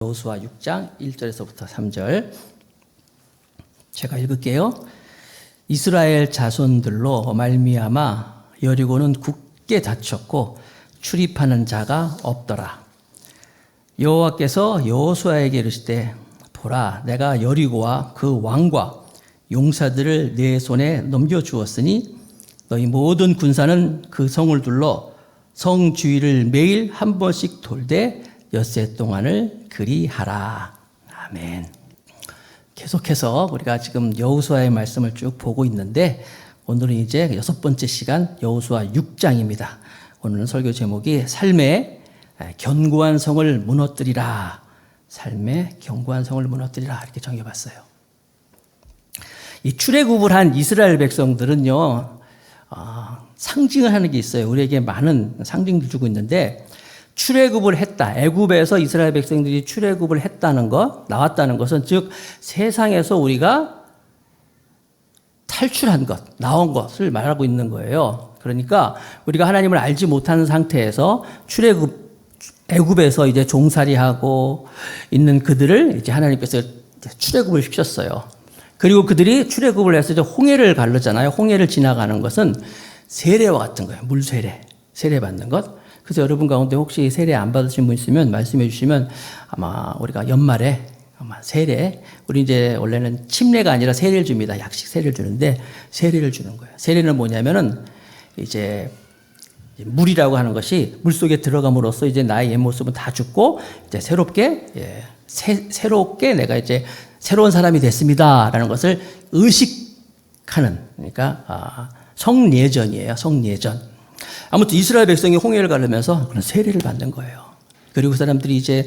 여호수아 6장 1절에서부터 3절 제가 읽을게요. 이스라엘 자손들로 말미암아 여리고는 굳게 닫혔고 출입하는 자가 없더라. 여호와께서 여호수아에게 이르시되 보라, 내가 여리고와 그 왕과 용사들을 내 손에 넘겨주었으니 너희 모든 군사는 그 성을 둘러 성 주위를 매일 한 번씩 돌되 엿새 동안을 그리하라. 아멘. 계속해서 우리가 지금 여호수아의 말씀을 쭉 보고 있는데 오늘은 이제 6번째 시간 여호수아 6장입니다. 오늘은 설교 제목이 삶의 견고한 성을 무너뜨리라. 삶의 견고한 성을 무너뜨리라 이렇게 정해봤어요. 이 출애굽을 한 이스라엘 백성들은요, 상징을 하는 게 있어요. 우리에게 많은 상징을 주고 있는데 출애굽을 했다. 애굽에서 이스라엘 백성들이 출애굽을 했다는 것, 나왔다는 것은 즉 세상에서 우리가 탈출한 것, 나온 것을 말하고 있는 거예요. 그러니까 우리가 하나님을 알지 못하는 상태에서 애굽에서 이제 종살이하고 있는 그들을 이제 하나님께서 출애굽을 시켰어요. 그리고 그들이 출애굽을 해서 이제 홍해를 가르잖아요. 홍해를 지나가는 것은 세례와 같은 거예요. 물세례, 세례 받는 것. 그래서 여러분 가운데 혹시 세례 안 받으신 분 있으면 말씀해 주시면 아마 우리가 연말에 아마 세례, 우리 이제 원래는 침례가 아니라 세례를 줍니다. 약식 세례를 주는데 세례를 주는 거예요. 세례는 뭐냐면은 이제 물이라고 하는 것이 물 속에 들어감으로써 이제 나의 옛 모습은 다 죽고 이제 새롭게 새롭게 내가 이제 새로운 사람이 됐습니다라는 것을 의식하는, 그러니까 성예전이에요. 성예전. 아무튼 이스라엘 백성이 홍해를 가르면서 그런 세례를 받는 거예요. 그리고 그 사람들이 이제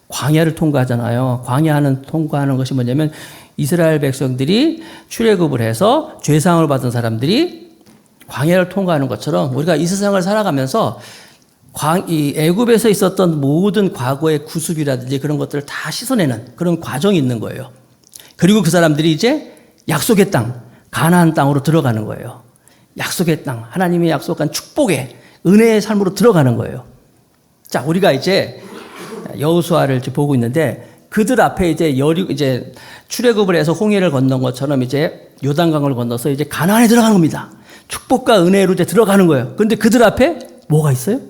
광야를 통과하잖아요. 광야는 통과하는 것이 뭐냐면 이스라엘 백성들이 출애굽을 해서 죄상을 받은 사람들이 광야를 통과하는 것처럼 우리가 이 세상을 살아가면서 이 애굽에서 있었던 모든 과거의 구습이라든지 그런 것들을 다 씻어내는 그런 과정이 있는 거예요. 그리고 그 사람들이 이제 약속의 땅, 가나안 땅으로 들어가는 거예요. 약속의 땅, 하나님이 약속한 축복의 은혜의 삶으로 들어가는 거예요. 자, 우리가 이제 여호수아를 보고 있는데 그들 앞에 이제 출애굽을 해서 홍해를 건넌 것처럼 이제 요단강을 건너서 이제 가나안에 들어가는 겁니다. 축복과 은혜로 이제 들어가는 거예요. 그런데 그들 앞에 뭐가 있어요?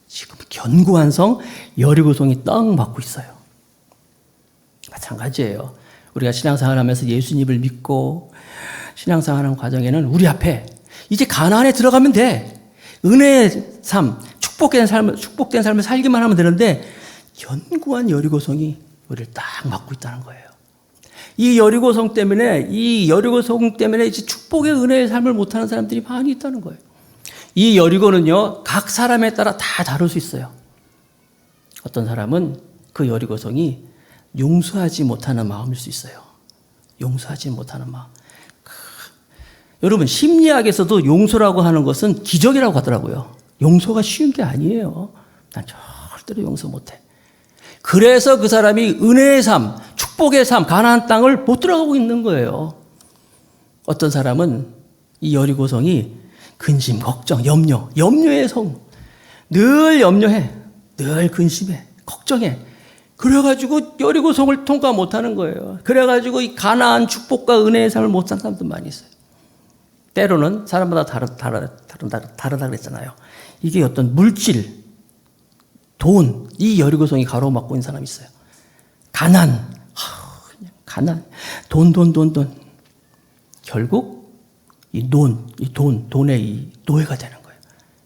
지금 견고한 성 여리고성이 떡 맞고 있어요. 마찬가지예요. 우리가 신앙생활 하면서 예수님을 믿고 신앙생활하는 과정에는 우리 앞에 이제 가나안에 들어가면 돼. 은혜의 삶, 축복된 삶을 살기만 하면 되는데 견고한 여리고성이 우리를 딱 막고 있다는 거예요. 이 여리고성 때문에 이제 축복의 은혜의 삶을 못하는 사람들이 많이 있다는 거예요. 이 여리고는요, 각 사람에 따라 다 다를 수 있어요. 어떤 사람은 그 여리고성이 용서하지 못하는 마음일 수 있어요. 용서하지 못하는 마음. 여러분, 심리학에서도 용서라고 하는 것은 기적이라고 하더라고요. 용서가 쉬운 게 아니에요. 난 절대로 용서 못해. 그래서 그 사람이 은혜의 삶, 축복의 삶, 가나안 땅을 못 들어가고 있는 거예요. 어떤 사람은 이 여리고성이 근심, 걱정, 염려의 성. 늘 염려해. 늘 근심해. 걱정해. 그래가지고 여리고성을 통과 못하는 거예요. 그래가지고 이 가나안 축복과 은혜의 삶을 못 사는 사람도 많이 있어요. 때로는 사람마다 다르다 그랬잖아요. 이게 어떤 물질, 돈, 이 여리고성이 가로막고 있는 사람이 있어요. 가난, 돈. 결국 돈의 이 노예가 되는 거예요.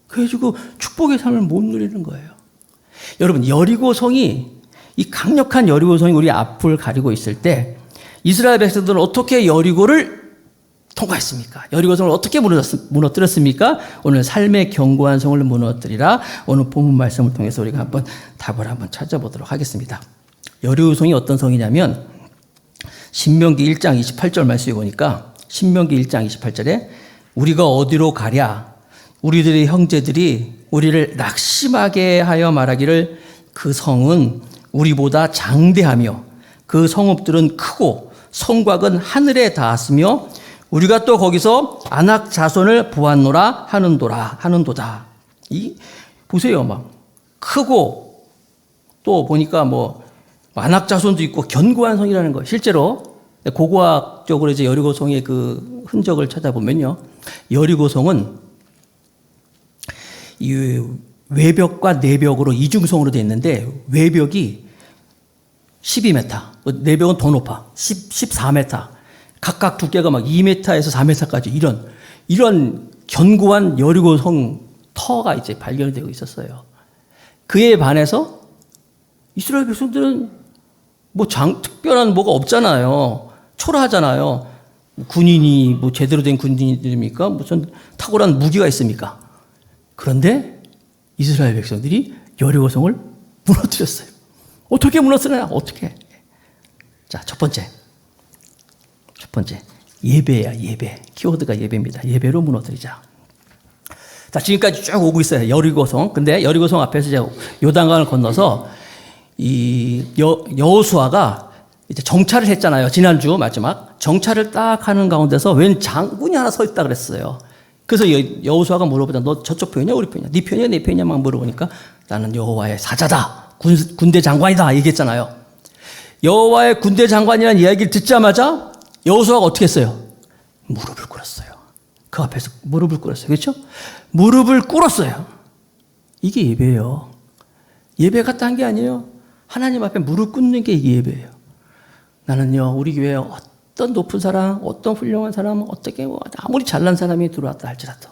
그래가지고 축복의 삶을 못 누리는 거예요. 여러분, 이 강력한 여리고성이 우리 앞을 가리고 있을 때 이스라엘 백성들은 어떻게 여리고를 통과했습니까? 여리고성을 어떻게 무너뜨렸습니까? 오늘 삶의 견고한 성을 무너뜨리라. 오늘 본문 말씀을 통해서 우리가 답을 찾아보도록 하겠습니다. 여리고성이 어떤 성이냐면 신명기 1장 28절 말씀에 보니까 신명기 1장 28절에 우리가 어디로 가랴? 우리들의 형제들이 우리를 낙심하게 하여 말하기를 그 성은 우리보다 장대하며 그 성읍들은 크고 성곽은 하늘에 닿았으며 우리가 또 거기서 아낙 자손을 보았노라 하는도다. 보세요. 막 크고 또 보니까 만악 자손도 있고 견고한 성이라는 거예요. 실제로 고고학적으로 이제 여리고성의 그 흔적을 찾아보면요, 여리고성은 이 외벽과 내벽으로 이중성으로 되어 있는데 외벽이 12m, 내벽은 더 높아 14m, 각각 두께가 막 2m에서 4m까지 이런 견고한 여리고성 터가 이제 발견되고 있었어요. 그에 반해서 이스라엘 백성들은 뭐 특별한 뭐가 없잖아요. 초라하잖아요. 군인이 뭐 제대로 된 군인입니까? 무슨 탁월한 무기가 있습니까? 그런데 이스라엘 백성들이 여리고성을 무너뜨렸어요. 어떻게 무너뜨려요? 어떻게? 자, 첫 번째. 예배야, 예배. 키워드가 예배입니다. 예배로 무너뜨리자. 자, 지금까지 쭉 오고 있어요. 여리고성. 근데 여리고성 앞에서 이제 요단강을 건너서 이 여호수아가 이제 정찰을 했잖아요. 지난주 마지막. 정찰을 딱 하는 가운데서 웬 장군이 하나 서 있다 그랬어요. 그래서 여호수아가 물어보자. 너 저쪽 편이냐? 우리 편이냐? 네 편이냐? 내 편이냐? 막 물어보니까 나는 여호와의 사자다. 군대 장관이다. 얘기했잖아요. 여호와의 군대 장관이라는 이야기를 듣자마자 여호수아가 어떻게 했어요? 무릎을 꿇었어요. 그 앞에서 무릎을 꿇었어요. 그렇죠? 무릎을 꿇었어요. 이게 예배예요. 예배가 딴 게 아니에요. 하나님 앞에 무릎 꿇는 게 예배예요. 나는요, 우리 교회에 어떤 높은 사람, 어떤 훌륭한 사람, 어떻게 아무리 잘난 사람이 들어왔다 할지라도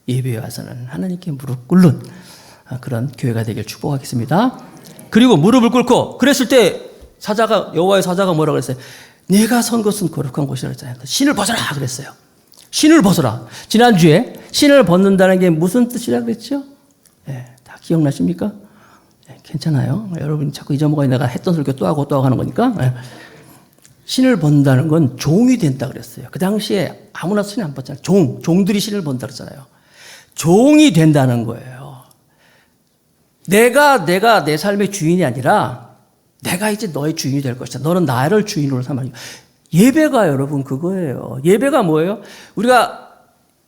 예배에 와서는 하나님께 무릎 꿇는 그런 교회가 되길 축복하겠습니다. 그리고 무릎을 꿇고 그랬을 때 여호와의 사자가 뭐라고 그랬어요? 내가 선 것은 거룩한 곳이라 했잖아요. 신을 벗어라 그랬어요. 신을 벗어라. 지난주에 신을 벗는다는 게 무슨 뜻이라 그랬죠? 네, 다 기억나십니까? 네, 괜찮아요. 여러분 자꾸 잊어먹어야 내가 했던 설교 또 하고 하는 거니까. 네. 신을 벗는다는 건 종이 된다 그랬어요. 그 당시에 아무나 신을 안 벗잖아요. 종들이 신을 벗는다 그랬잖아요. 종이 된다는 거예요. 내가 내 삶의 주인이 아니라 내가 이제 너의 주인이 될 것이다. 너는 나를 주인으로 삼아. 예배가 여러분 그거예요. 예배가 뭐예요? 우리가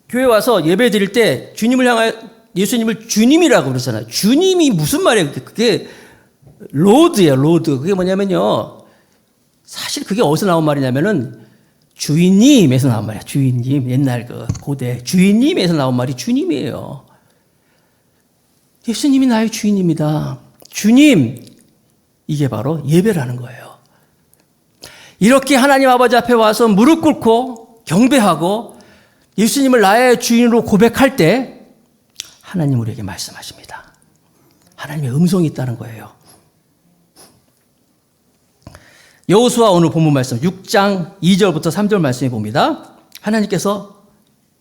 교회 와서 예배 드릴 때 주님을 향하여 예수님을 주님이라고 그러잖아요. 주님이 무슨 말이에요? 그게 로드예요. 로드. 그게 뭐냐면요. 사실 그게 어디서 나온 말이냐면은 주인님에서 나온 말이야. 주인님. 옛날 그 고대 주인님에서 나온 말이 주님이에요. 예수님이 나의 주인입니다. 주님. 이게 바로 예배라는 거예요. 이렇게 하나님 아버지 앞에 와서 무릎 꿇고 경배하고 예수님을 나의 주인으로 고백할 때 하나님 우리에게 말씀하십니다. 하나님의 음성이 있다는 거예요. 여호수아 오늘 본문 말씀 6장 2절부터 3절 말씀해 봅니다. 하나님께서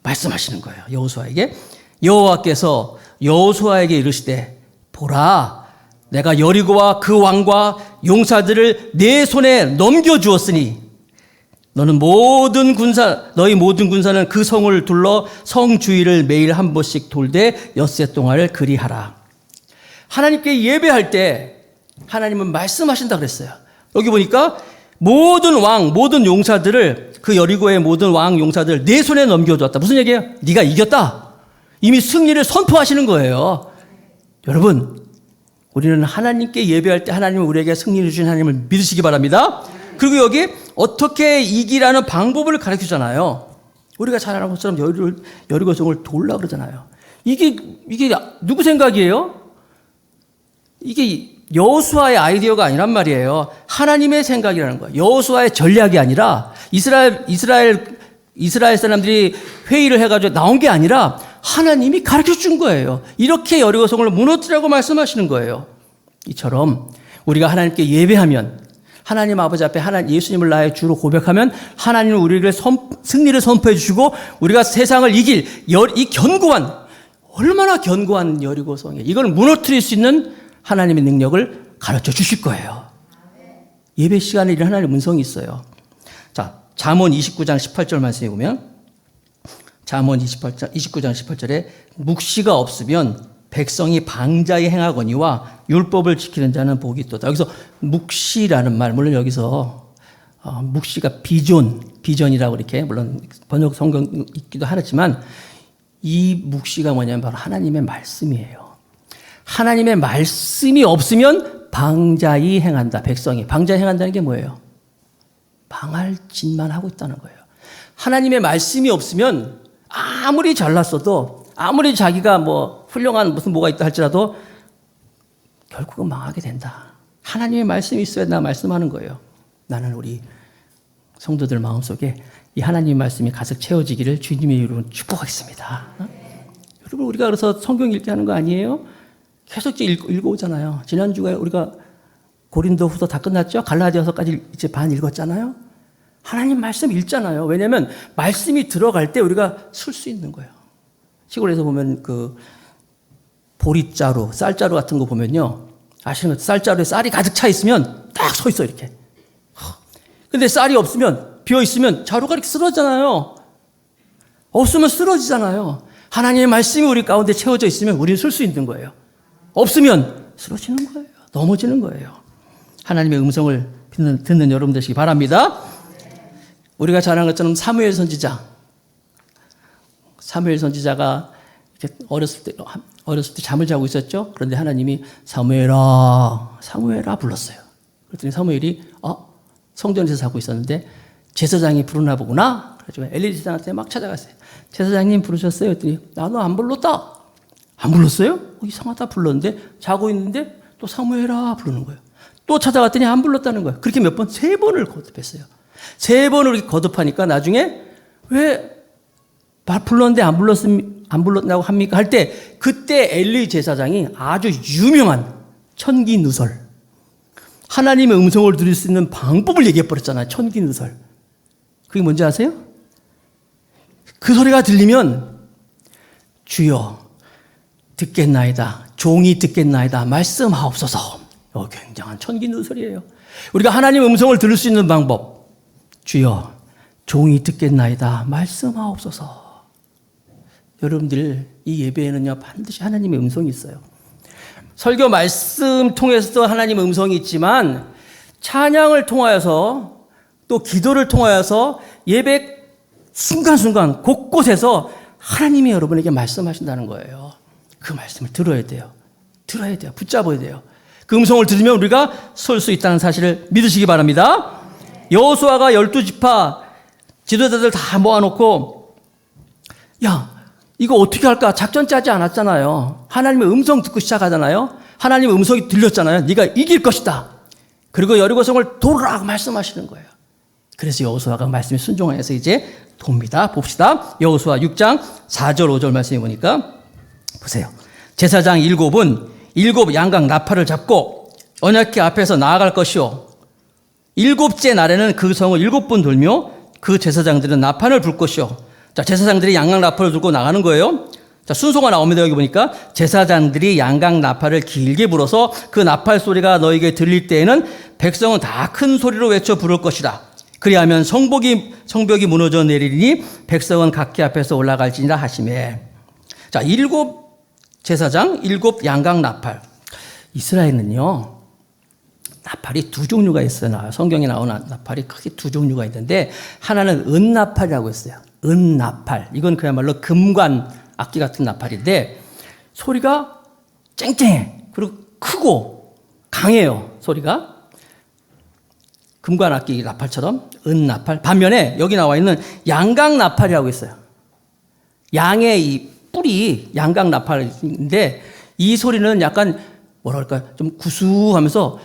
말씀하시는 거예요. 여호수아에게. 여호와께서 여호수아에게 이르시되 보라 내가 여리고와 그 왕과 용사들을 내 손에 넘겨주었으니 너희 모든 군사는 그 성을 둘러 성 주위를 매일 한 번씩 돌되 엿새 동안을 그리하라. 하나님께 예배할 때 하나님은 말씀하신다 그랬어요. 여기 보니까 모든 용사들을 그 여리고의 모든 왕 용사들 내 손에 넘겨줬다. 무슨 얘기예요? 네가 이겼다. 이미 승리를 선포하시는 거예요. 여러분 우리는 하나님께 예배할 때 하나님은 우리에게 승리를 주신 하나님을 믿으시기 바랍니다. 그리고 여기 어떻게 이기라는 방법을 가르치잖아요. 우리가 잘 아는 것처럼 여리고성을 돌라 그러잖아요. 이게 누구 생각이에요? 이게 여호수아의 아이디어가 아니란 말이에요. 하나님의 생각이라는 거예요. 여호수아의 전략이 아니라 이스라엘 사람들이 회의를 해가지고 나온 게 아니라 하나님이 가르쳐 준 거예요. 이렇게 여리고성을 무너뜨리라고 말씀하시는 거예요. 이처럼 우리가 하나님께 예배하면 하나님 아버지 앞에 예수님을 나의 주로 고백하면 하나님은 우리를 승리를 선포해 주시고 우리가 세상을 이길 이 얼마나 견고한 여리고성이에요. 이걸 무너뜨릴 수 있는 하나님의 능력을 가르쳐 주실 거예요. 예배 시간에 이런 하나님의 음성이 있어요. 자, 잠언 29장 18절 말씀해 보면 잠언 29장 18절에 묵시가 없으면 백성이 방자히 행하거니와 율법을 지키는 자는 복이 있도다. 여기서 묵시라는 말, 물론 여기서 묵시가 비전이라고 이렇게 물론 번역 성경 있기도 하지만 이 묵시가 뭐냐면 바로 하나님의 말씀이에요. 하나님의 말씀이 없으면 방자히 행한다. 백성이. 방자히 행한다는 게 뭐예요? 망할 짓만 하고 있다는 거예요. 하나님의 말씀이 없으면 아무리 잘났어도 아무리 자기가 뭐 훌륭한 무슨 뭐가 있다 할지라도 결국은 망하게 된다. 하나님의 말씀이 있어야 나 말씀하는 거예요. 나는 우리 성도들 마음속에 이 하나님의 말씀이 가득 채워지기를 주님의 이름으로 축복하겠습니다. 여러분 우리가 그래서 성경 읽기 하는 거 아니에요? 계속 읽어오잖아요. 지난주에 우리가 고린도후서 다 끝났죠? 갈라디아서까지 이제 반 읽었잖아요. 하나님 말씀 읽잖아요. 왜냐하면 말씀이 들어갈 때 우리가 쓸 수 있는 거예요. 시골에서 보면 그 보리자루, 쌀자루 같은 거 보면요. 아시는 것 쌀자루에 쌀이 가득 차 있으면 딱 서 있어 이렇게. 근데 쌀이 없으면 비어 있으면 자루가 이렇게 쓰러지잖아요. 없으면 쓰러지잖아요. 하나님의 말씀이 우리 가운데 채워져 있으면 우리는 쓸 수 있는 거예요. 없으면 쓰러지는 거예요. 넘어지는 거예요. 하나님의 음성을 듣는 여러분 되시기 바랍니다. 우리가 잘 아는 것처럼 사무엘 선지자가 이렇게 어렸을 때 잠을 자고 있었죠. 그런데 하나님이 사무엘아 불렀어요. 그랬더니 사무엘이 성전에서 자고 있었는데 제사장이 부르나 보구나. 그래서 엘리 제사장한테 막 찾아갔어요. 제사장님 부르셨어요? 그랬더니 나는 안 불렀다. 안 불렀어요? 이상하다. 불렀는데 자고 있는데 또 사무엘아 부르는 거예요. 또 찾아갔더니 안 불렀다는 거예요. 그렇게 몇 번, 3번을 거듭했어요. 3번을 거듭하니까 나중에 왜 불렀는데 안 불렀다고 합니까? 할 때 그때 엘리 제사장이 아주 유명한 천기누설, 하나님의 음성을 들을 수 있는 방법을 얘기해 버렸잖아요. 천기누설. 그게 뭔지 아세요? 그 소리가 들리면 주여 듣겠나이다. 종이 듣겠나이다. 말씀하옵소서. 굉장한 천기누설이에요. 우리가 하나님의 음성을 들을 수 있는 방법. 주여 종이 듣겠나이다. 말씀하옵소서. 여러분들 이 예배에는요 반드시 하나님의 음성이 있어요. 설교 말씀 통해서도 하나님의 음성이 있지만 찬양을 통하여서 또 기도를 통하여서 예배 순간순간 곳곳에서 하나님이 여러분에게 말씀하신다는 거예요. 그 말씀을 들어야 돼요. 붙잡아야 돼요. 그 음성을 들으면 우리가 설 수 있다는 사실을 믿으시기 바랍니다. 여호수아가 12지파 지도자들 다 모아놓고 야 이거 어떻게 할까? 작전 짜지 않았잖아요. 하나님의 음성 듣고 시작하잖아요. 하나님의 음성이 들렸잖아요. 네가 이길 것이다. 그리고 여리고성을 도르라고 말씀하시는 거예요. 그래서 여호수아가 말씀에 순종해서 이제 돕니다. 봅시다. 여호수아 6장 4절 5절 말씀해 보니까 보세요. 제사장 7은 7 양각 나팔을 잡고 언약궤 앞에서 나아갈 것이요 7째 날에는 그 성을 7번 돌며 그 제사장들은 나팔을 불 것이요. 자, 제사장들이 양각 나팔을 들고 나가는 거예요. 자, 순서가 나옵니다. 여기 보니까 제사장들이 양각 나팔을 길게 불어서 그 나팔 소리가 너에게 들릴 때에는 백성은 다 큰 소리로 외쳐 부를 것이다. 그리하면 성벽이 무너져 내리니 백성은 각기 앞에서 올라갈지니라 하시매. 자, 7 제사장, 7 양각 나팔. 이스라엘은요, 나팔이 2종류가 있어요. 성경에 나오는 나팔이 크게 2종류가 있는데, 하나는 은나팔이라고 했어요. 은나팔. 이건 그야말로 금관 악기 같은 나팔인데, 소리가 쨍쨍해. 그리고 크고 강해요. 소리가. 금관 악기 나팔처럼 은나팔. 반면에 여기 나와 있는 양각 나팔이라고 있어요. 양의 이 뿔이 양각 나팔인데 이 소리는 약간 뭐랄까 좀 구수하면서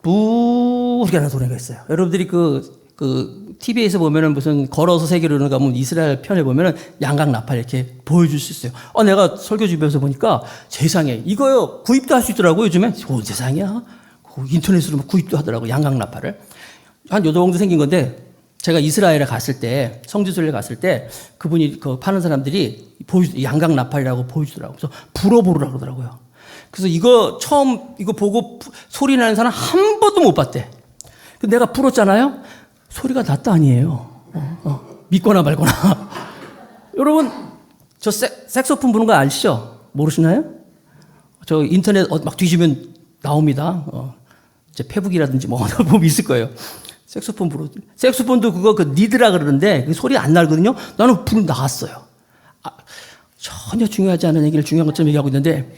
부르게 하는 소리가 있어요. 여러분들이 그 TV에서 보면은 무슨 걸어서 세계로 가면 이스라엘 편에 보면은 양각 나팔 이렇게 보여줄 수 있어요. 내가 설교 주변에서 보니까 세상에 이거요 구입도 할 수 있더라고 요즘에. 세상이야. 인터넷으로 구입도 하더라고 양각 나팔을. 한 요 정도 생긴 건데 제가 이스라엘에 갔을 때 성지순례 갔을 때 그분이 그 파는 사람들이 양각 나팔이라고 보여주더라고요. 그래서 불어보르라고 그러더라고요. 그래서 이거 보고 소리 나는 사람 한 번도 못 봤대. 근데 내가 불었잖아요. 소리가 났다 아니에요. 믿거나 말거나. 여러분 저 색소폰 부는 거 아시죠? 모르시나요? 저 인터넷 막 뒤지면 나옵니다. 이제 페북이라든지 뭐 보면 있을 거예요. 색소폰 색소폰도 그 니드라 그러는데 그 소리 안 나거든요. 나는 불 나왔어요. 전혀 중요하지 않은 얘기를 중요한 것처럼 얘기하고 있는데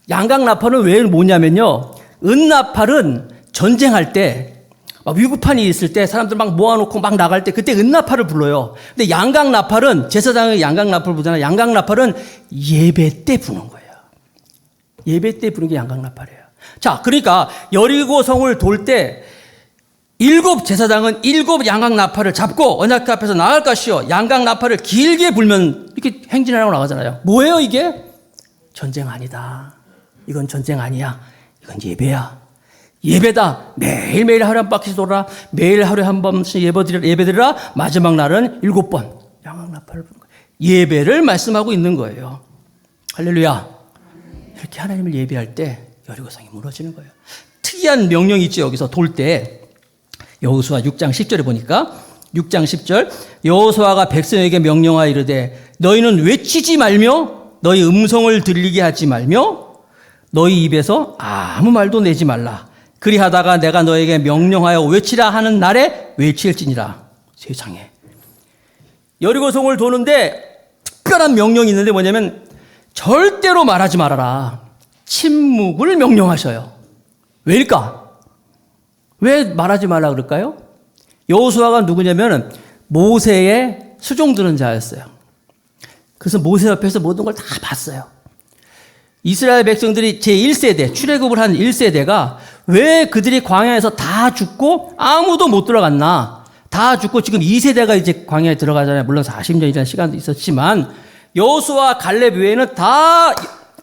양강나팔은 왜 뭐냐면요. 은나팔은 전쟁할 때, 막 위급한이 있을 때 사람들 막 모아놓고 막 나갈 때 그때 은나팔을 불러요. 근데 양강나팔은 제사장이 양강나팔을 부르잖아요. 양강나팔은 예배 때 부는 거예요. 예배 때 부는 게 양강나팔이에요. 자, 그러니까 여리고성을 돌 때 7 제사장은 7 양강나팔을 잡고 언약궤 앞에서 나갈 것이요. 양강나팔을 길게 불면 이렇게 행진하라고 나가잖아요. 뭐예요 이게? 전쟁 아니다. 이건 전쟁 아니야. 이건 예배야. 예배다. 매일매일 하루에 한 바퀴 돌아. 매일 하루에 한 번씩 예배드리라. 마지막 날은 7번 양강나팔을 부는 거예요. 예배를 말씀하고 있는 거예요. 할렐루야. 이렇게 하나님을 예배할 때 여리고성이 무너지는 거예요. 특이한 명령이 있죠. 여기서 돌 때 여호수아 6장 10절에 보니까 6장 10절 여호수아가 백성에게 명령하여 이르되 너희는 외치지 말며 너희 음성을 들리게 하지 말며 너희 입에서 아무 말도 내지 말라. 그리하다가 내가 너에게 명령하여 외치라 하는 날에 외칠지니라. 세상에. 여리고성을 도는데 특별한 명령이 있는데 뭐냐면 절대로 말하지 말아라. 침묵을 명령하셔요. 왜일까? 왜 말하지 말라 그럴까요? 여호수아가 누구냐면 모세의 수종 들은 자였어요. 그래서 모세 옆에서 모든 걸 다 봤어요. 이스라엘 백성들이 제1세대, 출애굽을 한 1세대가 왜 그들이 광야에서 다 죽고 아무도 못 들어갔나? 다 죽고 지금 2세대가 이제 광야에 들어가잖아요. 물론 40년이라는 시간도 있었지만 여호수아 갈렙 외에는 다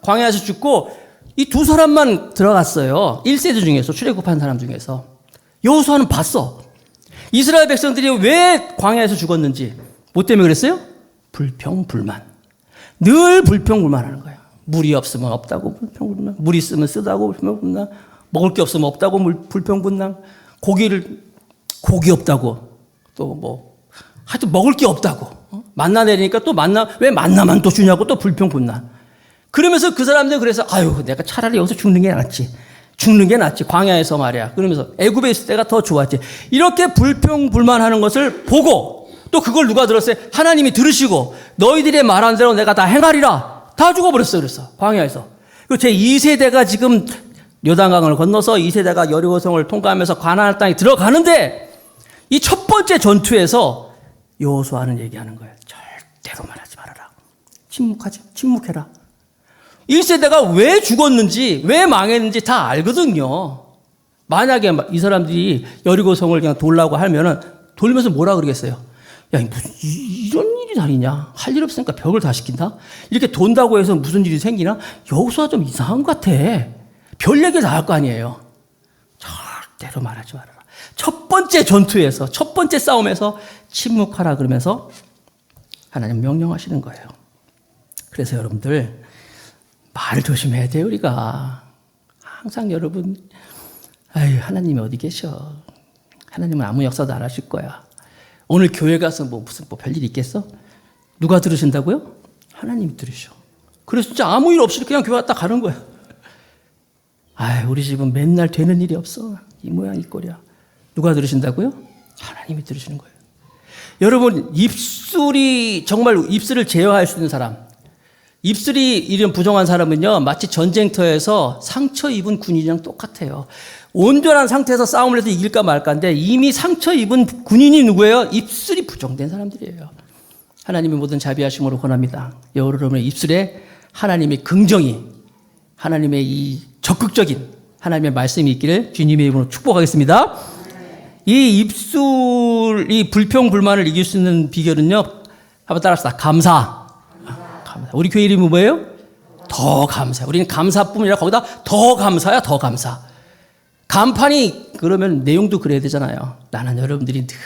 광야에서 죽고 이 2사람만 들어갔어요. 1세대 중에서 출애굽한 사람 중에서. 여호수아는 봤어. 이스라엘 백성들이 왜 광야에서 죽었는지. 뭐 때문에 그랬어요? 불평불만. 늘 불평불만하는 거예요. 물이 없으면 없다고 불평불만. 물 있으면 쓰다고 불평불만. 먹을 게 없으면 없다고 불평불만. 고기 없다고 또 뭐 하여튼 먹을 게 없다고. 만나 내리니까 또 왜 만나만 또 주냐고 또 불평불만. 그러면서 그 사람들 그래서 아유 내가 차라리 여기서 죽는 게 낫지 광야에서 말이야. 그러면서 애굽에 있을 때가 더 좋았지. 이렇게 불평불만하는 것을 보고 또 그걸 누가 들었어요? 하나님이 들으시고 너희들의 말한 대로 내가 다 행하리라. 다 죽어버렸어요. 그래서 광야에서. 그리고 제 2세대가 지금 요단강을 건너서 2세대가 여리고성을 통과하면서 가나안 땅에 들어가는데 이 첫 번째 전투에서 여호수아는 얘기하는 거예요. 절대로 말하지 말아라. 침묵해라. 1세대가 왜 죽었는지, 왜 망했는지 다 알거든요. 만약에 이 사람들이 여리고성을 그냥 돌라고 하면은 돌면서 뭐라 그러겠어요? 야, 무슨 이런 일이 다니냐? 할 일 없으니까 벽을 다 시킨다? 이렇게 돈다고 해서 무슨 일이 생기나? 여호수아 좀 이상한 것 같아. 별 얘기 다 할 거 아니에요. 절대로 말하지 말아라. 첫 번째 전투에서, 첫 번째 싸움에서 침묵하라 그러면서 하나님 명령하시는 거예요. 그래서 여러분들 말 조심해야 돼요, 우리가. 항상 여러분, 아유, 하나님이 어디 계셔? 하나님은 아무 역사도 안 하실 거야. 오늘 교회 가서 무슨 별일 있겠어? 누가 들으신다고요? 하나님이 들으셔. 그래서 진짜 아무 일 없이 그냥 교회 왔다 가는 거야. 아유, 우리 집은 맨날 되는 일이 없어. 이 모양 이 꼴이야. 누가 들으신다고요? 하나님이 들으시는 거예요. 여러분, 정말 입술을 제어할 수 있는 사람, 입술이 이런 부정한 사람은요, 마치 전쟁터에서 상처 입은 군인이랑 똑같아요. 온전한 상태에서 싸움을 해서 이길까 말까인데 이미 상처 입은 군인이 누구예요? 입술이 부정된 사람들이에요. 하나님의 모든 자비하심으로 권합니다. 여러분의 입술에 하나님의 긍정이, 하나님의 이 적극적인 하나님의 말씀이 있기를 주님의 이름으로 축복하겠습니다. 이 입술이 불평불만을 이길 수 있는 비결은요, 한번 따라합시다. 감사. 우리 교회 이름이 뭐예요? 더 감사. 우리는 감사뿐만 아니라 거기다 더 감사야, 더 감사. 간판이 그러면 내용도 그래야 되잖아요. 나는 여러분들이 늘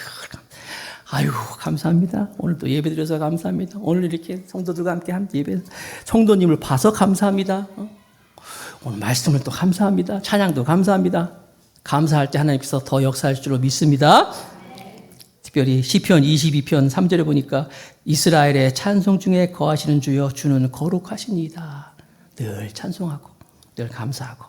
아유 감사합니다. 오늘 또 예배 드려서 감사합니다. 오늘 이렇게 성도들과 함께 예배 성도님을 봐서 감사합니다. 오늘 말씀을 또 감사합니다. 찬양도 감사합니다. 감사할 때 하나님께서 더 역사할 줄로 믿습니다. 특별히 시편 22편 3절에 보니까 이스라엘의 찬송 중에 거하시는 주여 주는 거룩하시니이다. 늘 찬송하고 늘 감사하고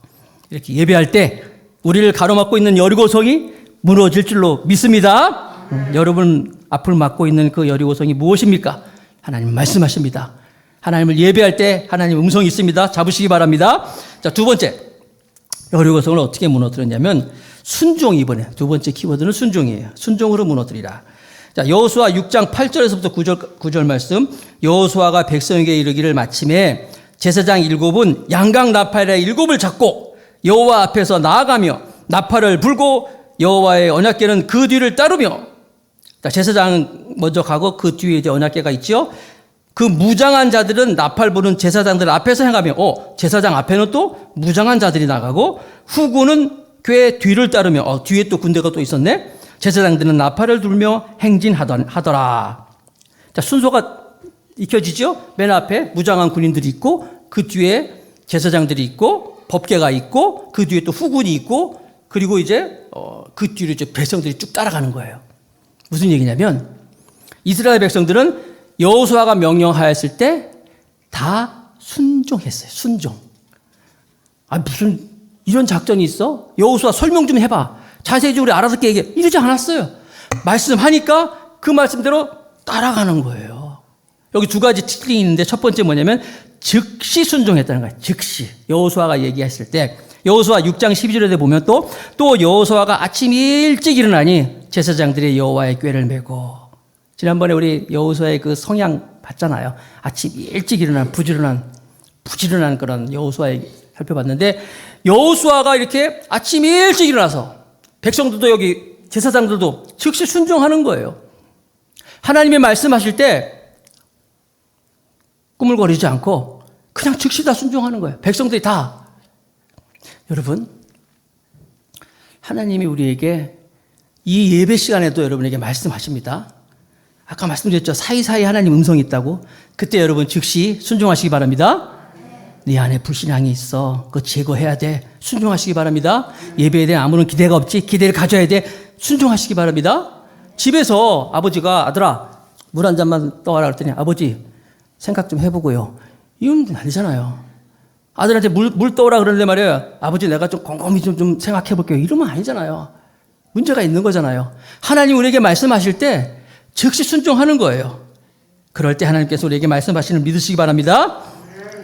이렇게 예배할 때 우리를 가로막고 있는 여리고성이 무너질 줄로 믿습니다. 여러분 앞을 막고 있는 그 여리고성이 무엇입니까? 하나님 말씀하십니다. 하나님을 예배할 때 하나님 음성이 있습니다. 잡으시기 바랍니다. 자, 두 번째. 여리고성을 어떻게 무너뜨렸냐면 순종, 이번에 두 번째 키워드는 순종이에요. 순종으로 무너뜨리라. 자, 여호수아 6장 8절에서부터 9절 말씀. 여호수아가 백성에게 이르기를 마침에 제사장 7은 양각 나팔의 7을 잡고 여호와 앞에서 나아가며 나팔을 불고 여호와의 언약궤는 그 뒤를 따르며. 자, 제사장 먼저 가고 그 뒤에 이제 언약궤가 있죠. 그 무장한 자들은 나팔 부는 제사장들 앞에서 행하며, 제사장 앞에는 또 무장한 자들이 나가고, 후군은 궤 뒤를 따르며, 뒤에 또 군대가 또 있었네. 제사장들은 나팔을 불며 행진하더라. 자, 순서가 익혀지죠? 맨 앞에 무장한 군인들이 있고, 그 뒤에 제사장들이 있고, 법궤가 있고, 그 뒤에 또 후군이 있고, 그리고 이제 그 뒤로 이제 백성들이 쭉 따라가는 거예요. 무슨 얘기냐면 이스라엘 백성들은 여호수아가 명령하였을 때 다 순종했어요. 순종. 무슨 이런 작전이 있어? 여호수아 설명 좀 해봐. 자세히 우리 알아듣게 얘기해. 이러지 않았어요. 말씀하니까 그 말씀대로 따라가는 거예요. 여기 두 가지 특징이 있는데 첫 번째 뭐냐면 즉시 순종했다는 거예요. 즉시. 여호수아가 얘기했을 때 여호수아 6장 12절에 보면 또 여호수아가 아침 일찍 일어나니 제사장들이 여호와의 궤를 메고. 지난번에 우리 여호수아의 그 성향 봤잖아요. 아침 일찍 일어난 부지런한 그런 여호수아의 살펴봤는데 여호수아가 이렇게 아침 일찍 일어나서 백성들도 여기 제사장들도 즉시 순종하는 거예요. 하나님의 말씀하실 때 꾸물거리지 않고 그냥 즉시 다 순종하는 거예요. 백성들이 다. 여러분, 하나님이 우리에게 이 예배 시간에도 여러분에게 말씀하십니다. 아까 말씀드렸죠. 사이사이 하나님 음성이 있다고. 그때 여러분 즉시 순종하시기 바랍니다. 네 안에 불신앙이 있어. 그거 제거해야 돼. 순종하시기 바랍니다. 예배에 대한 아무런 기대가 없지. 기대를 가져야 돼. 순종하시기 바랍니다. 집에서 아버지가 아들아 물 한 잔만 떠와라 그랬더니 아버지 생각 좀 해보고요. 이건 아니잖아요. 아들한테 물 떠오라 그러는데 말이에요. 아버지 내가 좀 곰곰이 좀 생각해 볼게요. 이러면 아니잖아요. 문제가 있는 거잖아요. 하나님 우리에게 말씀하실 때 즉시 순종하는 거예요. 그럴 때 하나님께서 우리에게 말씀하시는 믿으시기 바랍니다.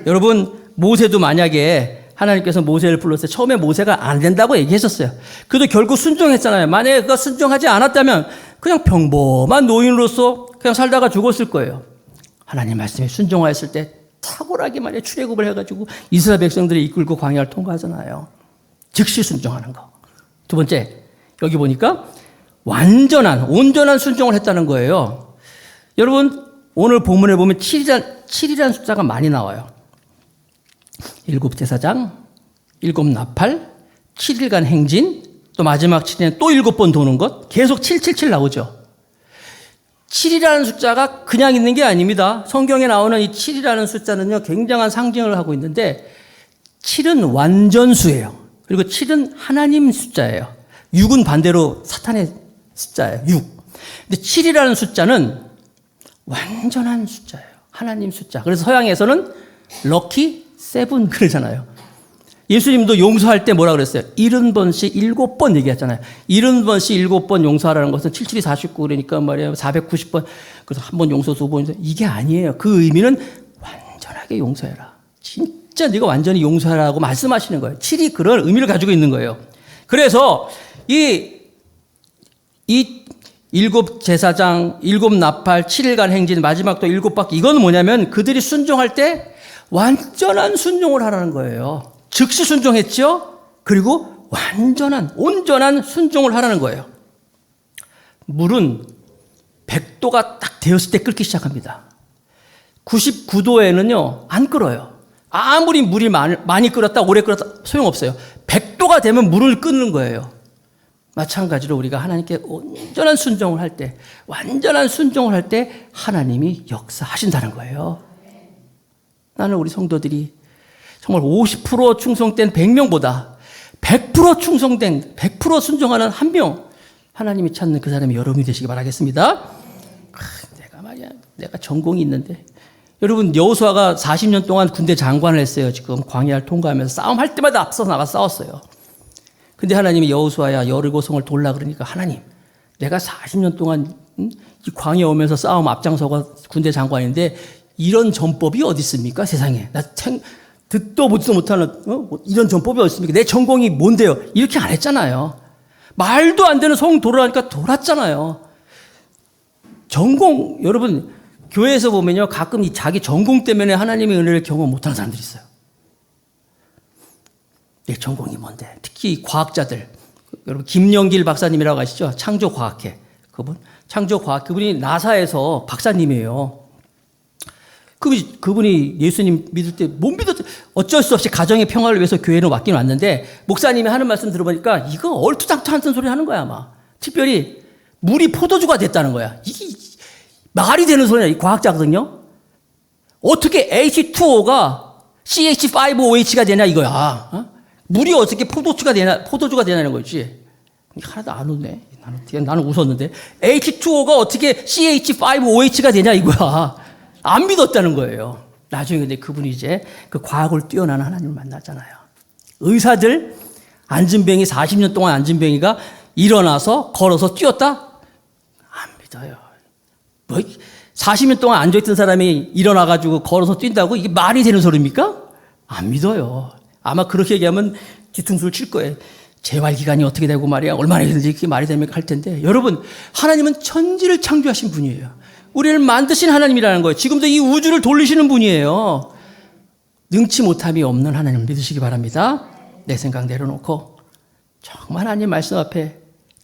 여러분, 모세도 만약에 하나님께서 모세를 불렀을 때 처음에 모세가 안 된다고 얘기했었어요. 그래도 결국 순종했잖아요. 만약에 그가 순종하지 않았다면 그냥 평범한 노인으로서 그냥 살다가 죽었을 거예요. 하나님 말씀에 순종하였을 때 탁월하게 말이에요. 출애굽을 해가지고 이스라엘 백성들이 이끌고 광야를 통과하잖아요. 즉시 순종하는 거. 두 번째, 여기 보니까 온전한 순종을 했다는 거예요. 여러분, 오늘 본문에 보면 7이라는 숫자가 많이 나와요. 7 제사장, 7 나팔, 7일간 행진, 또 마지막 7일에 또 7번 도는 것, 계속 777 나오죠. 7이라는 숫자가 그냥 있는 게 아닙니다. 성경에 나오는 이 7이라는 숫자는요, 굉장한 상징을 하고 있는데, 7은 완전수예요. 그리고 7은 하나님 숫자예요. 6은 반대로 사탄의 숫자예요. 6. 근데 7이라는 숫자는 완전한 숫자예요. 하나님 숫자. 그래서 서양에서는 럭키 7 그러잖아요. 예수님도 용서할 때 뭐라 그랬어요? 70번씩 7번 얘기했잖아요. 70번씩 7번 용서하라는 것은 77이 49 그러니까 말이에요. 490번. 그래서 한 번 용서, 2번 용서. 이게 아니에요. 그 의미는 완전하게 용서해라. 진짜 네가 완전히 용서하라고 말씀하시는 거예요. 7이 그런 의미를 가지고 있는 거예요. 그래서 이 7 제사장, 7 나팔, 7일간 행진, 마지막 또 7바퀴. 이건 뭐냐면 그들이 순종할 때 완전한 순종을 하라는 거예요. 즉시 순종했죠? 그리고 온전한 순종을 하라는 거예요. 물은 100도가 딱 되었을 때 끓기 시작합니다. 99도에는요, 안 끓어요. 아무리 물이 많이 끓었다, 오래 끓었다, 소용없어요. 100도가 되면 물을 끓는 거예요. 마찬가지로 우리가 하나님께 완전한 순종을 할 때 하나님이 역사하신다는 거예요. 나는 우리 성도들이 정말 50% 충성된 100명보다 100% 충성된 100% 순종하는 한 명, 하나님이 찾는 그 사람이 여러분이 되시기 바라겠습니다. 내가 전공이 있는데. 여러분, 여호수아가 40년 동안 군대 장관을 했어요. 지금 광야를 통과하면서 싸움할 때마다 앞서 나가 싸웠어요. 근데 하나님이 여호수아야 여리고성을 돌라 그러니까 하나님, 내가 40년 동안 이 광야 오면서 싸움 앞장서가 군대 장관인데 이런 전법이 어디 있습니까? 세상에. 듣도 보지도 못하는 이런 전법이 어딨습니까? 내 전공이 뭔데요? 이렇게 안 했잖아요. 말도 안 되는 송 돌아가니까 돌았잖아요. 전공, 여러분 교회에서 보면요 가끔 이 자기 전공 때문에 하나님의 은혜를 경험 못하는 사람들이 있어요. 내 전공이 뭔데? 특히 과학자들, 여러분 김영길 박사님이라고 아시죠? 창조과학회 그분, 그분이 나사에서 박사님이에요. 그분이 예수님 믿을 때 못 믿었대. 어쩔 수 없이 가정의 평화를 위해서 교회로 맡긴 왔는데 목사님이 하는 말씀 들어보니까 이거 얼토당토하는 소리 하는 거야 아마. 특별히 물이 포도주가 됐다는 거야. 이게 말이 되는 소리야. 이 과학자거든요. 어떻게 H2O가 CH5OH가 되냐 이거야. 물이 어떻게 포도주가 되냐는 거지. 하나도 안 웃네. 나는 웃었는데 H2O가 어떻게 CH5OH가 되냐 이거야. 안 믿었다는 거예요. 나중에 근데 그분이 이제 그 과학을 뛰어나는 하나님을 만났잖아요. 의사들, 안진뱅이 40년 동안 안진뱅이가 일어나서 걸어서 뛰었다? 안 믿어요. 뭐 40년 동안 앉아있던 사람이 일어나가지고 걸어서 뛴다고 이게 말이 되는 소리입니까? 안 믿어요. 아마 그렇게 얘기하면 뒤통수를 칠 거예요. 재활기간이 어떻게 되고 말이야. 얼마나 힘든지 그게 말이 됩니까 할 텐데. 여러분, 하나님은 천지를 창조하신 분이에요. 우리를 만드신 하나님이라는 거예요. 지금도 이 우주를 돌리시는 분이에요. 능치 못함이 없는 하나님을 믿으시기 바랍니다. 내 생각 내려놓고 정말 하나님 말씀 앞에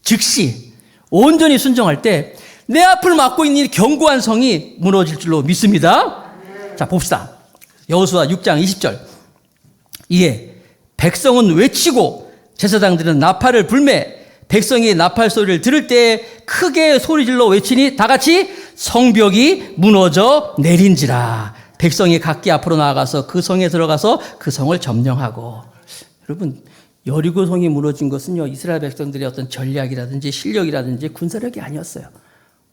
즉시 온전히 순종할 때 내 앞을 막고 있는 이 견고한 성이 무너질 줄로 믿습니다. 자, 봅시다. 여호수아 6장 20절. 이에 백성은 외치고 제사장들은 나팔을 불매 백성이 나팔 소리를 들을 때 크게 소리질러 외치니 다 같이 성벽이 무너져 내린지라. 백성이 각기 앞으로 나아가서 그 성에 들어가서 그 성을 점령하고. 여러분, 여리고 성이 무너진 것은요 이스라엘 백성들의 어떤 전략이라든지 실력이라든지 군사력이 아니었어요.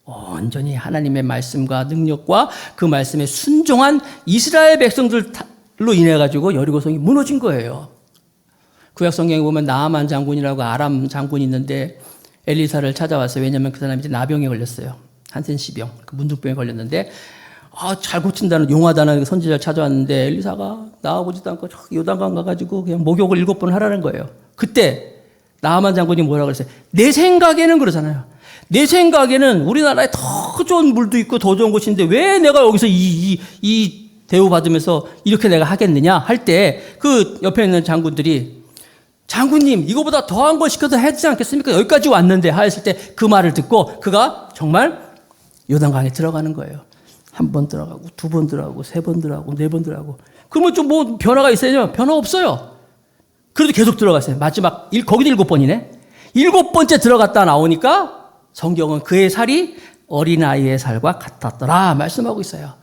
온전히 하나님의 말씀과 능력과 그 말씀에 순종한 이스라엘 백성들로 인해 가지고 여리고 성이 무너진 거예요. 구약 성경에 보면 나아만 장군이라고 아람 장군이 있는데 엘리사를 찾아왔어요. 왜냐하면 그 사람이 이제 나병에 걸렸어요. 한센시병, 그 문둥병에 걸렸는데 잘 고친다는 용하다는 선지자를 찾아왔는데 엘리사가 나와보지도 않고 요단강 가가지고 그냥 목욕을 7번 하라는 거예요. 그때 나아만 장군이 뭐라고 그랬어요? 내 생각에는 그러잖아요. 내 생각에는 우리나라에 더 좋은 물도 있고 더 좋은 곳인데 왜 내가 여기서 이 대우받으면서 이렇게 내가 하겠느냐 할 때 그 옆에 있는 장군들이 장군님 이거보다 더한 걸 시켜서 해야 되지 않겠습니까? 여기까지 왔는데 하였을 때 그 말을 듣고 그가 정말 요단강에 들어가는 거예요. 1번 들어가고 2번 들어가고 3번 들어가고 4번 들어가고. 그러면 좀 뭐 변화가 있어요? 변화 없어요. 그래도 계속 들어갔어요. 마지막 거기도 7번이네. 7번째 들어갔다 나오니까 성경은 그의 살이 어린아이의 살과 같았더라 말씀하고 있어요.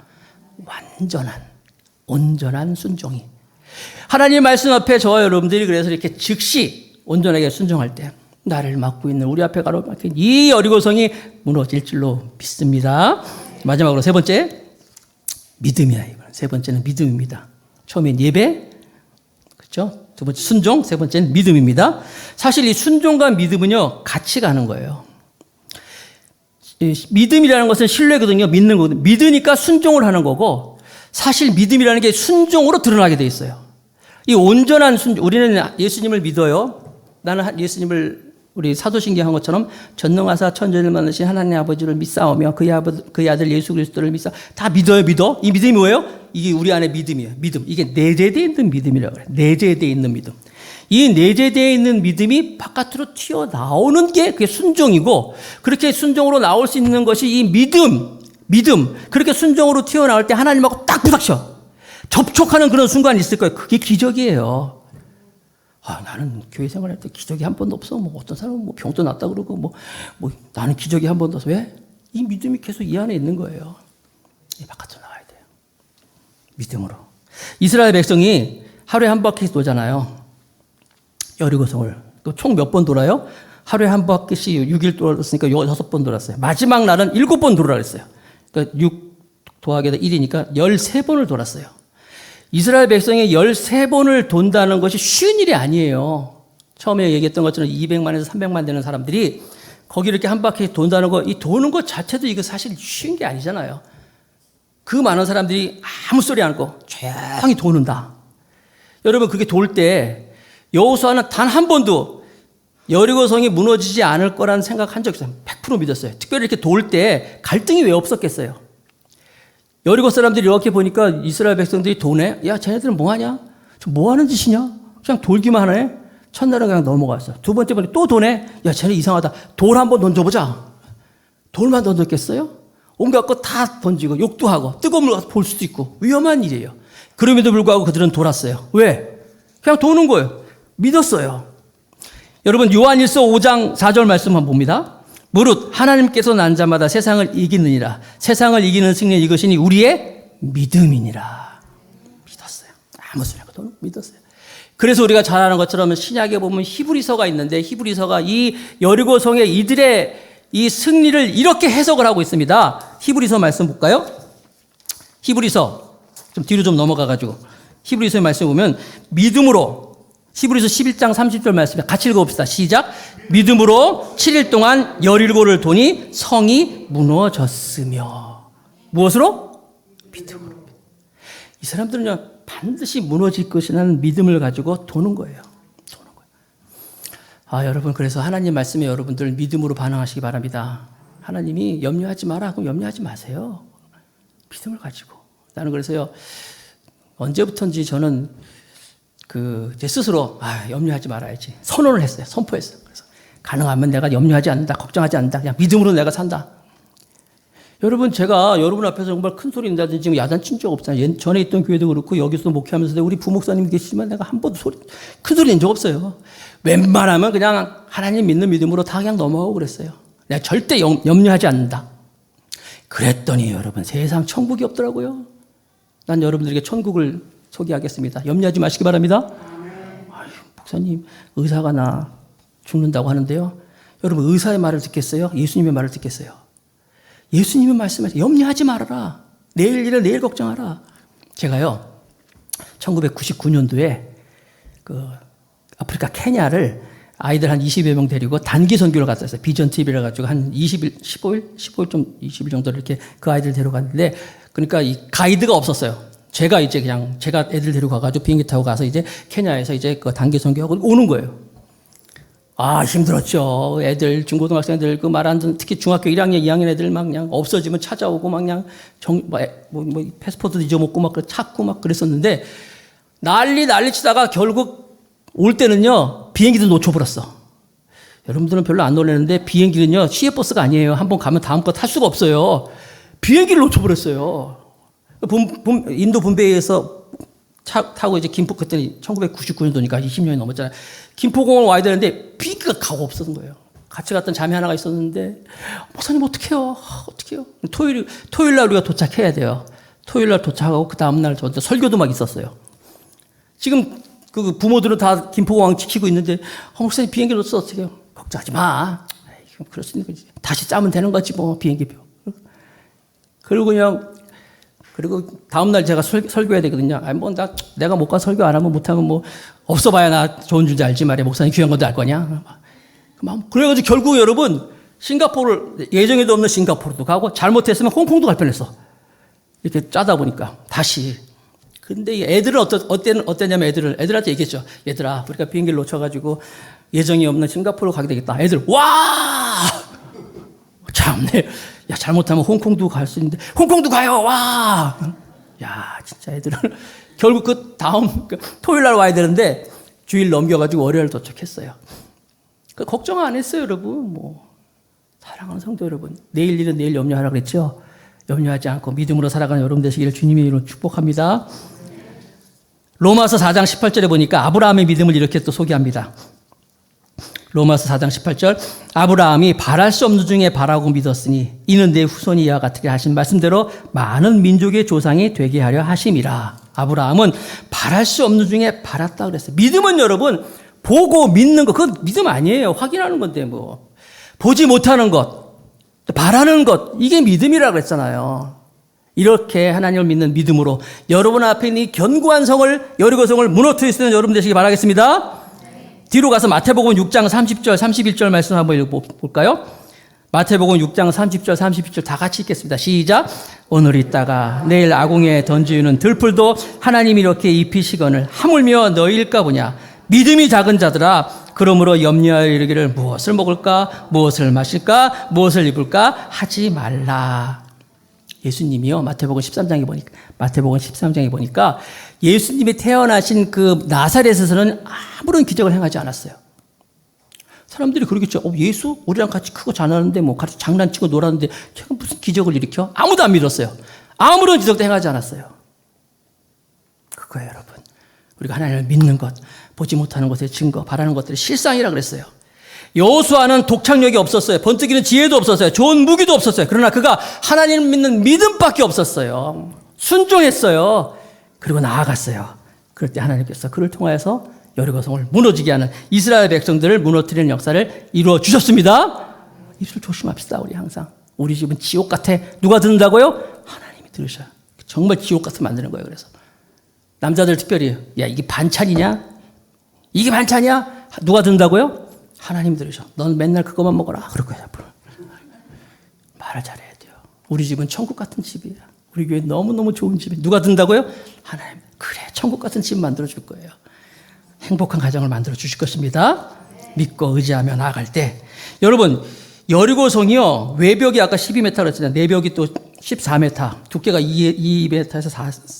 온전한 순종이. 하나님 말씀 앞에 저와 여러분들이 그래서 이렇게 즉시 온전하게 순종할 때 나를 맡고 있는 우리 앞에 가로막힌 이 여리고성이 무너질 줄로 믿습니다. 마지막으로 3번째 믿음이야. 세 번째는 믿음입니다. 처음엔 예배, 그렇죠? 2번째 순종, 3번째는 믿음입니다. 사실 이 순종과 믿음은요 같이 가는 거예요. 믿음이라는 것은 신뢰거든요. 믿는 거거든요. 믿으니까 순종을 하는 거고 사실 믿음이라는 게 순종으로 드러나게 돼 있어요. 이 온전한 순종, 우리는 예수님을 믿어요. 나는 예수님을 우리 사도신경 한 것처럼 전능하사 천지를 만드신 하나님 아버지를 믿사오며 그의 아들 예수 그리스도를 다 믿어요. 이 믿음이 뭐예요? 이게 우리 안에 믿음이에요. 믿음. 이게 내재되어 있는 믿음이라고 그래요. 내재되어 있는 믿음. 이 내재되어 있는 믿음이 바깥으로 튀어나오는 게 그게 순종이고 그렇게 순종으로 나올 수 있는 것이 이 믿음. 그렇게 순종으로 튀어나올 때 하나님하고 딱 부닥쳐. 접촉하는 그런 순간이 있을 거예요. 그게 기적이에요. 나는 교회 생활할 때 기적이 한 번도 없어. 어떤 사람은 병도 났다 그러고 나는 기적이 한 번도 없어. 왜? 이 믿음이 계속 이 안에 있는 거예요. 바깥으로 나와야 돼요. 믿음으로. 이스라엘 백성이 하루에 한 바퀴씩 돌잖아요. 여리고성을. 총 몇 번 돌아요? 하루에 한 바퀴씩 6일 돌았으니까 6번 돌았어요. 마지막 날은 7번 돌으라 그랬어요. 그러니까 6 더하기 1이니까 13번을 돌았어요. 이스라엘 백성이 13번을 돈다는 것이 쉬운 일이 아니에요. 처음에 얘기했던 것처럼 200만에서 300만 되는 사람들이 거기 이렇게 한 바퀴 돈다는 거, 이 도는 것 자체도 이거 사실 쉬운 게 아니잖아요. 그 많은 사람들이 아무 소리 안 하고 조용히 도는다. 여러분 그게 돌 때 여호수아는 단 한 번도 여리고성이 무너지지 않을 거라는 생각한 적 있어요. 100% 믿었어요. 특별히 이렇게 돌 때 갈등이 왜 없었겠어요? 여리고 사람들이 이렇게 보니까 이스라엘 백성들이 도네? 야, 쟤네들은 뭐하냐? 저 뭐하는 짓이냐? 그냥 돌기만 하네? 첫날은 그냥 넘어갔어. 두 번째 번에 또 도네? 야, 쟤네 이상하다. 돌 한번 던져보자. 돌만 던졌겠어요? 온갖 거 다 던지고 욕도 하고 뜨거운 물 가서 볼 수도 있고 위험한 일이에요. 그럼에도 불구하고 그들은 돌았어요. 왜? 그냥 도는 거예요. 믿었어요. 여러분 요한일서 5장 4절 말씀 한번 봅니다. 무릇 하나님께서 난 자마다 세상을 이기느니라. 세상을 이기는 승리 이것이니 우리의 믿음이니라. 믿었어요. 아무 소리 없고 믿었어요. 그래서 우리가 잘 아는 것처럼 신약에 보면 히브리서가 있는데 히브리서가 이 여리고성의 이들의 이 승리를 이렇게 해석을 하고 있습니다. 히브리서 말씀 볼까요? 히브리서 좀 뒤로 좀 넘어가가지고 히브리서의 말씀 보면 믿음으로 히브리서 11장 30절 말씀 같이 읽어봅시다. 시작. 믿음으로 7일 동안 여리고를 도니 성이 무너졌으며 무엇으로? 믿음으로. 이 사람들은요 반드시 무너질 것이라는 믿음을 가지고 도는 거예요. 도는 거예요. 아 여러분 그래서 하나님 말씀에 여러분들 믿음으로 반응하시기 바랍니다. 하나님이 염려하지 마라 그럼 염려하지 마세요. 믿음을 가지고. 나는 그래서요 언제부턴지 저는 제 스스로 염려하지 말아야지 선언을 했어요. 선포했어요. 그래서 가능하면 내가 염려하지 않는다, 걱정하지 않는다, 그냥 믿음으로 내가 산다. 여러분 제가 여러분 앞에서 정말 큰 소리 낸다든지 지금 야단친 적 없잖아요. 전에 있던 교회도 그렇고 여기서도 목회하면서도 우리 부목사님 계시지만 내가 한 번도 큰 소리 낸 적 없어요. 웬만하면 그냥 하나님 믿는 믿음으로 다 그냥 넘어가고 그랬어요. 내가 절대 염려하지 않는다. 그랬더니 여러분 세상 천국이 없더라고요. 난 여러분들에게 천국을 소개하겠습니다. 염려하지 마시기 바랍니다. 아유, 목사님 의사가 나 죽는다고 하는데요. 여러분 의사의 말을 듣겠어요? 예수님의 말을 듣겠어요? 예수님의 말씀에서 염려하지 말아라. 내일 일은 내일 걱정하라. 제가요 1999년도에 아프리카 케냐를 아이들 한 20여 명 데리고 단기 선교를 갔다 왔어요. 비전 TV를 가지고 한 15일 좀 20일 정도 이렇게 그 아이들 데려갔는데 그러니까 이 가이드가 없었어요. 제가 애들 데리고 가가지고 비행기 타고 가서 이제 케냐에서 이제 그 단기 선교하고 오는 거예요. 아, 힘들었죠. 애들, 중고등학생들, 말 안 듣는, 특히 중학교 1학년, 2학년 애들 막 그냥 없어지면 찾아오고 막 그냥 패스포트도 잊어먹고 막 찾고 막 그랬었는데 난리 치다가 결국 올 때는요, 비행기도 놓쳐버렸어. 여러분들은 별로 안 놀라는데 비행기는요, 시외버스가 아니에요. 한번 가면 다음 거 탈 수가 없어요. 비행기를 놓쳐버렸어요. 인도 분베이에서 타고 이제 김포, 그때는 1999년도니까 20년이 넘었잖아요. 김포공항 와야 되는데 비행기가 가고 없었던 거예요. 같이 갔던 자매 하나가 있었는데, 목사님 어떡해요? 어떡해요? 토요일 날 우리가 도착해야 돼요. 토요일 날 도착하고 그 다음날 설교도 막 있었어요. 지금 그 부모들은 다 김포공항 지키고 있는데, 목사님 비행기 놓쳤어 어떻게 해요? 걱정하지 마. 에이, 그럴 수 있는 거지. 다시 짜면 되는 거지 뭐 비행기표. 그리고 다음날 제가 설교해야 되거든요. 내가 못 가서 설교 안 하면 못하면 뭐, 없어봐야 나 좋은 줄 알지 말이야. 목사님 귀한 것도 알 거냐. 그래가지고 결국 여러분, 예정에도 없는 싱가포르도 가고, 잘못했으면 홍콩도 갈 뻔했어. 이렇게 짜다 보니까, 다시. 근데 이 애들은 어땠냐면 애들한테 얘기했죠. 얘들아, 우리가 비행기를 놓쳐가지고, 예정이 없는 싱가포르 가게 되겠다. 애들, 와! 참네. 야, 잘못하면 홍콩도 갈 수 있는데, 홍콩도 가요! 와! 야, 진짜 애들은. 결국 토요일 날 와야 되는데, 주일 넘겨가지고 월요일 도착했어요. 걱정 안 했어요, 여러분. 사랑하는 성도 여러분. 내일 일은 내일 염려하라 그랬죠? 염려하지 않고 믿음으로 살아가는 여러분 되시기를 주님의 이름으로 축복합니다. 로마서 4장 18절에 보니까 아브라함의 믿음을 이렇게 또 소개합니다. 로마서 4장 18절 아브라함이 바랄 수 없는 중에 바라고 믿었으니 이는 내 후손이 이와 같으리 하신 말씀대로 많은 민족의 조상이 되게 하려 하심이라. 아브라함은 바랄 수 없는 중에 바랐다 그랬어요. 믿음은 여러분 보고 믿는 것 그건 믿음 아니에요. 확인하는 건데 뭐. 보지 못하는 것, 바라는 것 이게 믿음이라고 했잖아요. 이렇게 하나님을 믿는 믿음으로 여러분 앞에 있는 이 견고한 성을 여리고성을 무너뜨릴 수 있는 여러분 되시기 바라겠습니다. 뒤로 가서 마태복음 6장 30절 31절 말씀 한번 읽어볼까요? 마태복음 6장 30절 31절 다 같이 읽겠습니다. 시작. 오늘 있다가 내일 아궁이에 던지는 들풀도 하나님이 이렇게 입히시거늘 하물며 너희일까 보냐. 믿음이 작은 자들아, 그러므로 염려하여 이르기를 무엇을 먹을까, 무엇을 마실까, 무엇을 입을까 하지 말라. 예수님이요, 마태복음 13장에 보니까 예수님이 태어나신 그 나사렛에서는 아무런 기적을 행하지 않았어요. 사람들이 그러겠죠. 예수? 우리랑 같이 크고 자라는데 뭐 같이 장난치고 놀았는데 제가 무슨 기적을 일으켜? 아무도 안 믿었어요. 아무런 기적도 행하지 않았어요. 그거예요, 여러분. 우리가 하나님을 믿는 것, 보지 못하는 것의 증거, 바라는 것들이 실상이라 그랬어요. 여호수아는 독창력이 없었어요. 번뜩이는 지혜도 없었어요. 좋은 무기도 없었어요. 그러나 그가 하나님을 믿는 믿음밖에 없었어요. 순종했어요. 그리고 나아갔어요. 그럴 때 하나님께서 그를 통하여서 여리고성을 무너지게 하는 이스라엘 백성들을 무너뜨리는 역사를 이루어 주셨습니다. 입술 조심합시다. 우리 항상. 우리 집은 지옥 같아. 누가 듣는다고요? 하나님이 들으셔요. 정말 지옥 같이 만드는 거예요. 그래서 남자들 특별히, 야, 이게 반찬이냐? 이게 반찬이야? 누가 듣는다고요? 하나님 들으셔. 넌 맨날 그것만 먹어라. 그럴 거야, 앞으로. 말을 잘해야 돼요. 우리 집은 천국 같은 집이야. 우리 교회 너무너무 좋은 집이야. 누가 듣는다고요? 하나님. 그래, 천국 같은 집 만들어줄 거예요. 행복한 가정을 만들어 주실 것입니다. 믿고 의지하며 나아갈 때. 여러분, 여리고성이요, 외벽이 아까 12m 그랬잖아요. 내벽이 또 14m, 두께가 2m에서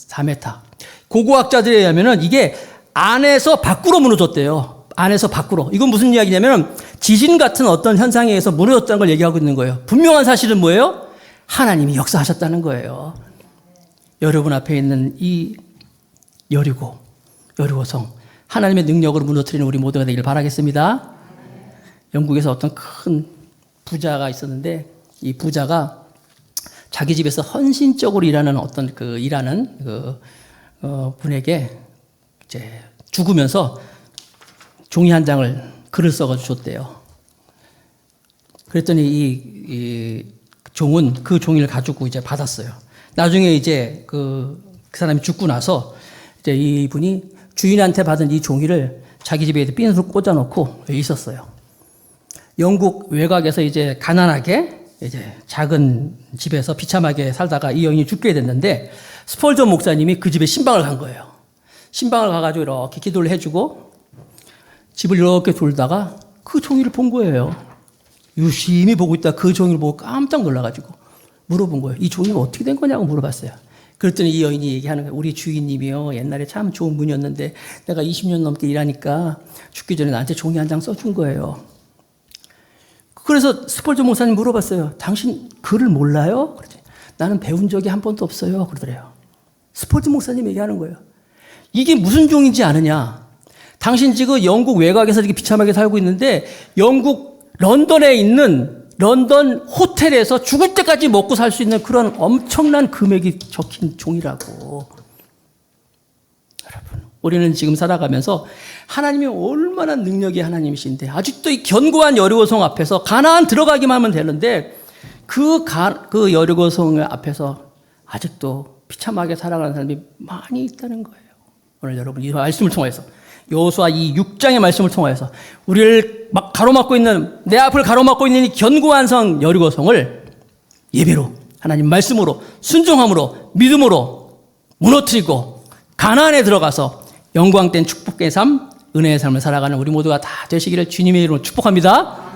4m. 고고학자들에 의하면은 이게 안에서 밖으로 무너졌대요. 안에서 밖으로. 이건 무슨 이야기냐면 지진 같은 어떤 현상에 의해서 무너졌다는 걸 얘기하고 있는 거예요. 분명한 사실은 뭐예요? 하나님이 역사하셨다는 거예요. 여러분 앞에 있는 이 여리고성. 하나님의 능력으로 무너뜨리는 우리 모두가 되기를 바라겠습니다. 영국에서 어떤 큰 부자가 있었는데 이 부자가 자기 집에서 헌신적으로 일하는 어떤 분에게 이제 죽으면서 종이 한 장을 글을 써가지고 줬대요. 그랬더니 이 종은 그 종이를 가지고 이제 받았어요. 나중에 이제 그 사람이 죽고 나서 이제 이분이 주인한테 받은 이 종이를 자기 집에 핀으로 꽂아놓고 있었어요. 영국 외곽에서 이제 가난하게 이제 작은 집에서 비참하게 살다가 이 여인이 죽게 됐는데 스펄전 목사님이 그 집에 신방을 간 거예요. 신방을 가가지고 이렇게 기도를 해주고 집을 이렇게 돌다가 그 종이를 본 거예요. 유심히 보고 있다 그 종이를 보고 깜짝 놀라가지고 물어본 거예요. 이 종이가 어떻게 된 거냐고 물어봤어요. 그랬더니 이 여인이 얘기하는 거예요. 우리 주인님이요, 옛날에 참 좋은 분이었는데 내가 20년 넘게 일하니까 죽기 전에 나한테 종이 한 장 써준 거예요. 그래서 스펄전 목사님 물어봤어요. 당신 글을 몰라요? 그랬더니 나는 배운 적이 한 번도 없어요. 그러더래요. 스펄전 목사님 얘기하는 거예요. 이게 무슨 종인지 아느냐? 당신 지금 영국 외곽에서 이렇게 비참하게 살고 있는데 영국 런던에 있는 런던 호텔에서 죽을 때까지 먹고 살 수 있는 그런 엄청난 금액이 적힌 종이라고. 여러분, 우리는 지금 살아가면서 하나님이 얼마나 능력이 하나님이신데 아직도 이 견고한 여리고성 앞에서 가나안 들어가기만 하면 되는데 그 여리고성 앞에서 아직도 비참하게 살아가는 사람이 많이 있다는 거예요. 오늘 여러분 이 말씀을 통해서 여호수아 이 6장의 말씀을 통해서 우리를 막 가로막고 있는 내 앞을 가로막고 있는 이 견고한 성 여리고성을 예배로 하나님 말씀으로 순종함으로 믿음으로 무너뜨리고 가나안에 들어가서 영광된 축복의 삶 은혜의 삶을 살아가는 우리 모두가 다 되시기를 주님의 이름으로 축복합니다.